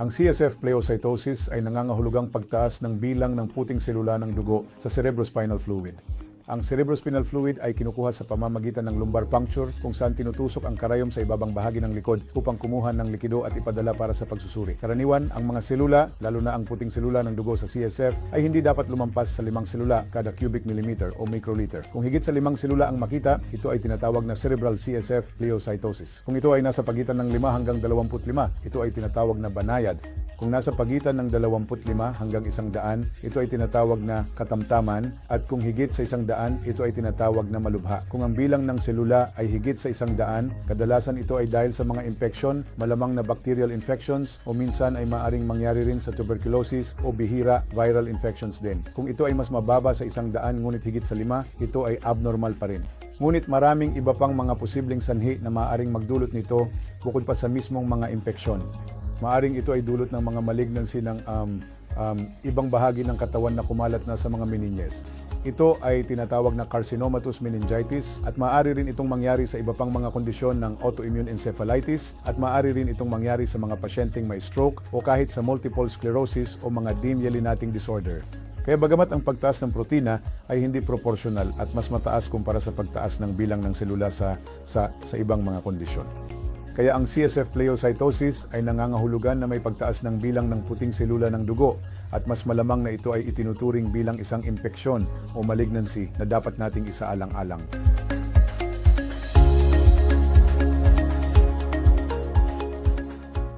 Ang CSF pleocytosis ay nangangahulugang pagtaas ng bilang ng puting selula ng dugo sa cerebrospinal fluid. Ang cerebrospinal fluid ay kinukuha sa pamamagitan ng lumbar puncture kung saan tinutusok ang karayom sa ibabang bahagi ng likod upang kumuha ng likido at ipadala para sa pagsusuri. Karaniwan, ang mga selula, lalo na ang puting selula ng dugo sa CSF, ay hindi dapat lumampas sa 5 selula kada cubic millimeter o microliter. Kung higit sa 5 selula ang makita, ito ay tinatawag na cerebral CSF pleocytosis. Kung ito ay nasa pagitan ng 5 hanggang 25, ito ay tinatawag na banayad. Kung nasa pagitan ng 25 hanggang 100, ito ay tinatawag na katamtaman, at kung higit sa 100, ito ay tinatawag na malubha. Kung ang bilang ng selula ay higit sa 100, kadalasan ito ay dahil sa mga infeksyon, malamang na bacterial infections, o minsan ay maaring mangyari rin sa tuberculosis o bihira viral infections din. Kung ito ay mas mababa sa 100 ngunit higit sa 5, ito ay abnormal pa rin. Ngunit maraming iba pang mga posibleng sanhi na maaaring magdulot nito bukod pa sa mismong mga infeksyon. Maaring ito ay dulot ng mga malignancy ng ibang bahagi ng katawan na kumalat na sa mga meninges. Ito ay tinatawag na carcinomatous meningitis, at maaari rin itong mangyari sa iba pang mga kondisyon ng autoimmune encephalitis, at maaari rin itong mangyari sa mga pasyenteng may stroke o kahit sa multiple sclerosis o mga demyelinating disorder. Kaya bagamat ang pagtaas ng protina ay hindi proporsyonal at mas mataas kumpara sa pagtaas ng bilang ng selula sa ibang mga kondisyon. Kaya ang CSF pleocytosis ay nangangahulugan na may pagtaas ng bilang ng puting selula ng dugo, at mas malamang na ito ay itinuturing bilang isang impeksyon o malignancy na dapat nating isaalang-alang.